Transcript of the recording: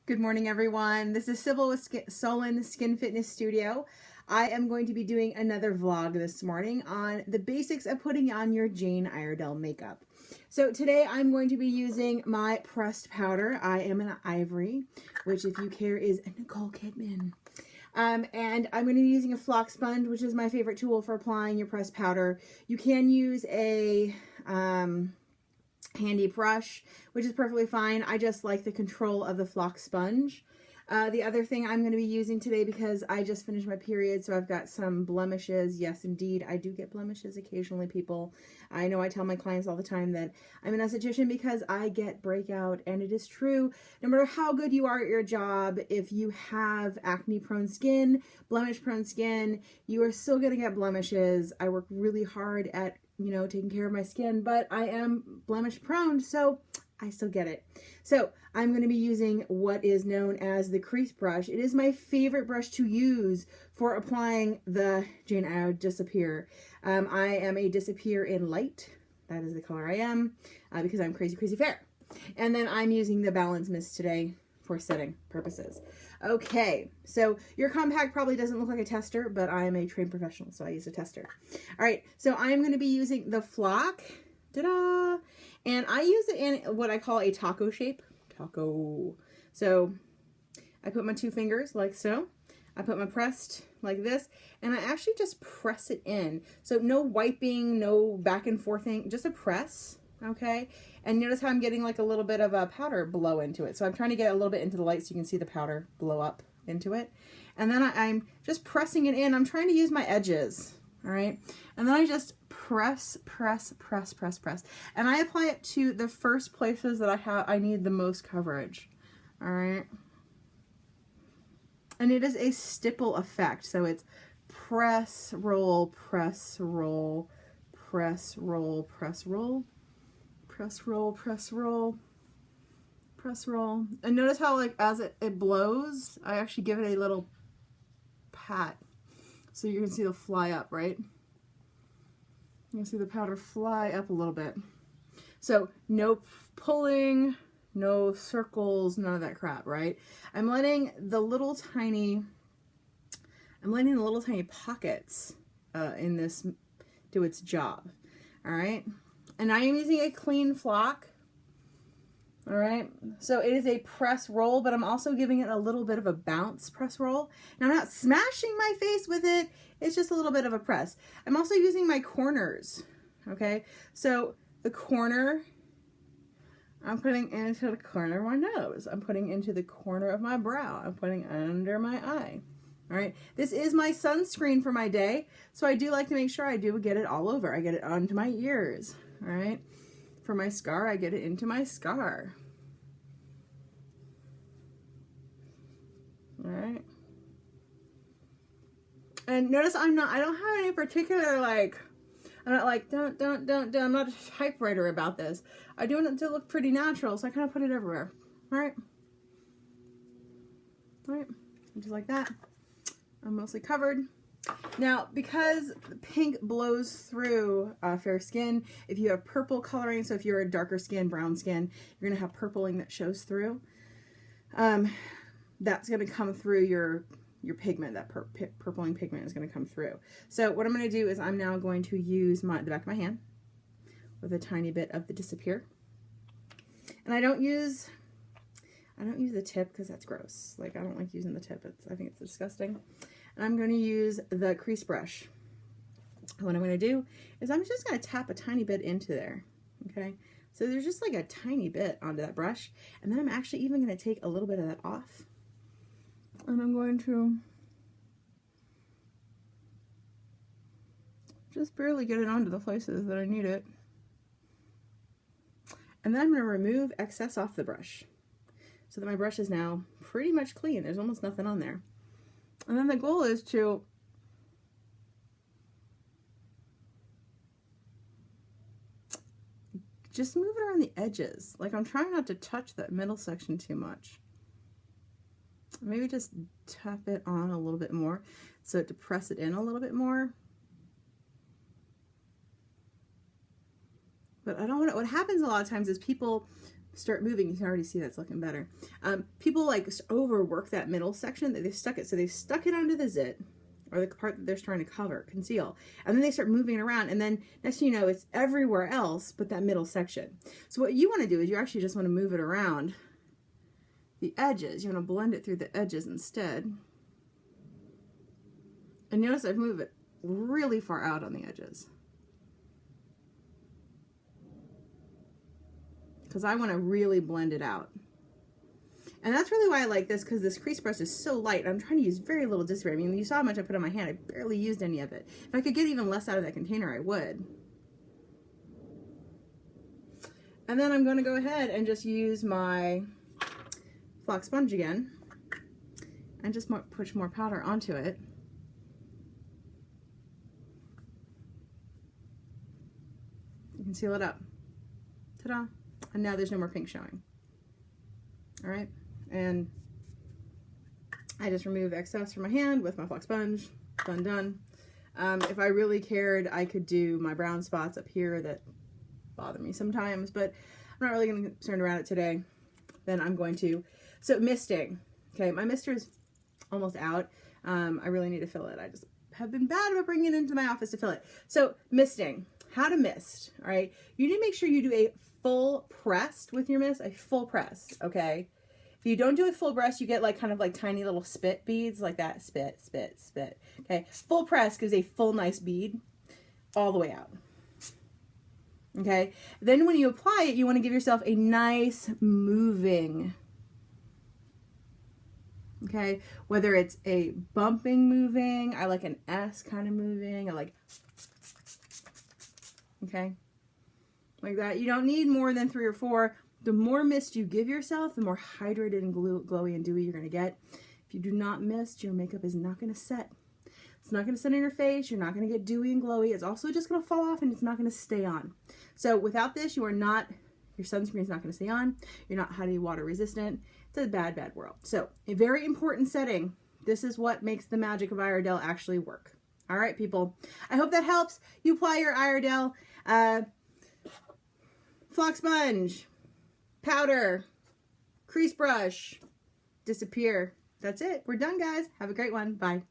Good morning, everyone. This is Sybil with Solon Skin Fitness Studio. I am going to be doing another vlog this morning on the basics of putting on your Jane Iredale makeup. So today I'm going to be using my pressed powder. I am an Ivory, which if you care is a Nicole Kidman. And I'm going to be using a flock sponge, which is my favorite tool for applying your pressed powder. You can use a handy brush, which is perfectly fine. I just like the control of the flock sponge. The other thing I'm going to be using today, because I just finished my period, so I've got some blemishes. Yes, indeed, I do get blemishes occasionally, people. I know I tell my clients all the time that I'm an esthetician because I get breakout, and it is true. No matter how good you are at your job, if you have acne-prone skin, blemish-prone skin, you are still going to get blemishes. I work really hard at taking care of my skin, but I am blemish prone, so I still get it. So I'm going to be using what is known as the Crease brush. It is my favorite brush to use for applying the Jane Iredale Disappear. I am a Disappear in light. That is the color I am because I'm crazy, crazy fair. And then I'm using the Balance Mist today for setting purposes. Okay, so your compact probably doesn't look like a tester, but I am a trained professional, so I use a tester. All right, so I'm going to be using the flock, ta-da, and I use it in what I call a taco shape. Taco. So I put my two fingers like so. I put my pressed like this, and I actually just press it in. So no wiping, no back and forthing, just a press. Okay, and notice how I'm getting like a little bit of a powder blow into it. So I'm trying to get a little bit into the light so you can see the powder blow up into it. And then I'm just pressing it in. I'm trying to use my edges, all right? And then I just press, press, press, press, press. And I apply it to the first places that I need the most coverage, all right? And it is a stipple effect. So it's press, roll, press, roll, press, roll, press, roll. Press, roll, press, roll, press, roll. And notice how, like, as it blows, I actually give it a little pat. So you can see the fly up, right? You can see the powder fly up a little bit. So no pulling, no circles, none of that crap, right? I'm letting the little tiny pockets in this do its job, all right? And I am using a clean flock, all right? So it is a press roll, but I'm also giving it a little bit of a bounce press roll. Now I'm not smashing my face with it, it's just a little bit of a press. I'm also using my corners, okay? So the corner, I'm putting into the corner of my nose. I'm putting into the corner of my brow. I'm putting under my eye. All right, this is my sunscreen for my day, so I do like to make sure I do get it all over. I get it onto my ears, all right? For my scar, I get it into my scar. All right. And notice I don't have any particular, like, I'm not like, don't, I'm not a typewriter about this. I do want it to look pretty natural, so I kind of put it everywhere, all right? All right, just like that. I'm mostly covered. Now, because pink blows through fair skin, if you have purple coloring, so if you're a darker skin, brown skin, you're going to have purpling that shows through. That's going to come through your pigment. That purpling pigment is going to come through. So what I'm going to do is I'm now going to use the back of my hand with a tiny bit of the Disappear. And I don't use the tip because that's gross. Like, I don't like using the tip. I think it's disgusting. And I'm going to use the Crease brush. What I'm going to do is I'm just going to tap a tiny bit into there, okay? So there's just like a tiny bit onto that brush, and then I'm actually even going to take a little bit of that off, and I'm going to just barely get it onto the places that I need it. And then I'm going to remove excess off the brush so that my brush is now pretty much clean. There's almost nothing on there. And then the goal is to just move it around the edges. Like, I'm trying not to touch that middle section too much. Maybe just tap it on a little bit more so to press it in a little bit more. But I don't want to, what happens a lot of times is people start moving, you can already see that's looking better. People like overwork that middle section that they stuck it. So they stuck it under the zit, or the part that they're trying to cover, conceal. And then they start moving it around. And then next thing you know, it's everywhere else but that middle section. So what you want to do is you actually just want to move it around the edges. You want to blend it through the edges instead. And notice I've moved it really far out on the edges, because I want to really blend it out. And that's really why I like this, because this crease brush is so light. I'm trying to use very little Disappear. I mean, you saw how much I put on my hand. I barely used any of it. If I could get even less out of that container, I would. And then I'm going to go ahead and just use my flock sponge again and just push more powder onto it. You can seal it up. Ta-da! And now there's no more pink showing. All right, and I just remove excess from my hand with my flock sponge. Done. If I really cared, I could do my brown spots up here that bother me sometimes, but I'm not really going to get concerned around it today. Then I'm going to, so misting. Okay, my mister is almost out. I really need to fill it. I just have been bad about bringing it into my office to fill it. So misting, how to mist, all right? You need to make sure you do a full press with your mist, a full press, okay? If you don't do a full press, you get like kind of like tiny little spit beads like that, spit, okay? Full press gives a full nice bead all the way out, okay? Then when you apply it, you want to give yourself a nice moving, okay? Whether it's a bumping moving, I like an S kind of moving, I like, okay? Like that. You don't need more than 3 or 4. The more mist you give yourself, the more hydrated and glowy and dewy you're going to get. If you do not mist, your makeup is not going to set. It's not going to set on your face. You're not going to get dewy and glowy. It's also just going to fall off and it's not going to stay on. So without this, you are not, your sunscreen is not going to stay on. You're not highly water resistant. It's a bad, bad world. So a very important setting. This is what makes the magic of Iredale actually work. All right, people. I hope that helps. You apply your Iredale flock sponge, powder, crease brush, Disappear. That's it. We're done, guys. Have a great one. Bye.